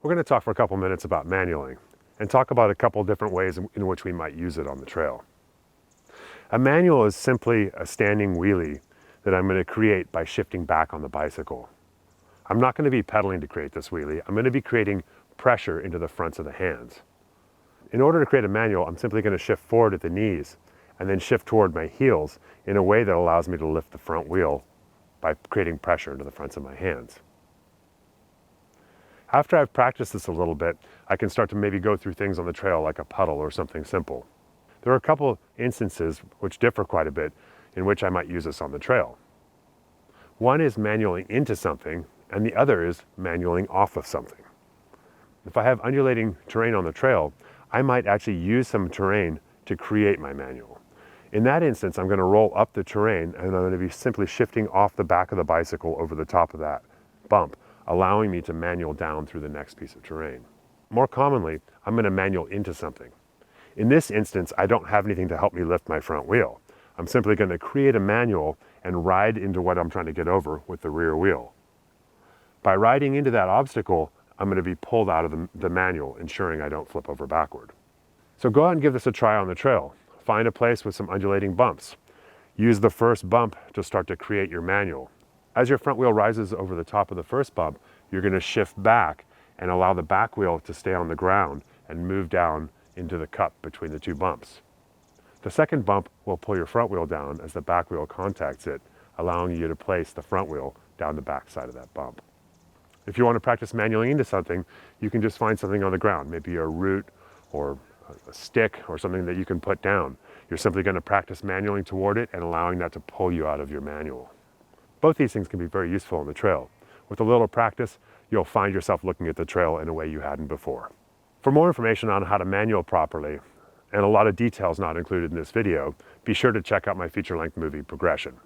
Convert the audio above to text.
We're going to talk for a couple minutes about manualing and talk about a couple different ways in which we might use it on the trail. A manual is simply a standing wheelie that I'm going to create by shifting back on the bicycle. I'm not going to be pedaling to create this wheelie. I'm going to be creating pressure into the fronts of the hands. In order to create a manual, I'm simply going to shift forward at the knees and then shift toward my heels in a way that allows me to lift the front wheel by creating pressure into the fronts of my hands. After I've practiced this a little bit, I can start to maybe go through things on the trail like a puddle or something simple. There are a couple instances which differ quite a bit in which I might use this on the trail. One is manualing into something, and the other is manualing off of something. If I have undulating terrain on the trail, I might actually use some terrain to create my manual. In that instance, I'm going to roll up the terrain and I'm going to be simply shifting off the back of the bicycle over the top of that bump, allowing me to manual down through the next piece of terrain. More commonly, I'm going to manual into something. In this instance, I don't have anything to help me lift my front wheel. I'm simply going to create a manual and ride into what I'm trying to get over with the rear wheel. By riding into that obstacle, I'm going to be pulled out of the manual, ensuring I don't flip over backward. So go out and give this a try on the trail. Find a place with some undulating bumps. Use the first bump to start to create your manual. As your front wheel rises over the top of the first bump, you're going to shift back and allow the back wheel to stay on the ground and move down into the cup between the two bumps. The second bump will pull your front wheel down as the back wheel contacts it, allowing you to place the front wheel down the back side of that bump. If you want to practice manualing into something, you can just find something on the ground, maybe a root or a stick or something that you can put down. You're simply going to practice manualing toward it and allowing that to pull you out of your manual. Both these things can be very useful on the trail. With a little practice, you'll find yourself looking at the trail in a way you hadn't before. For more information on how to manual properly, and a lot of details not included in this video, be sure to check out my feature-length movie, Progression.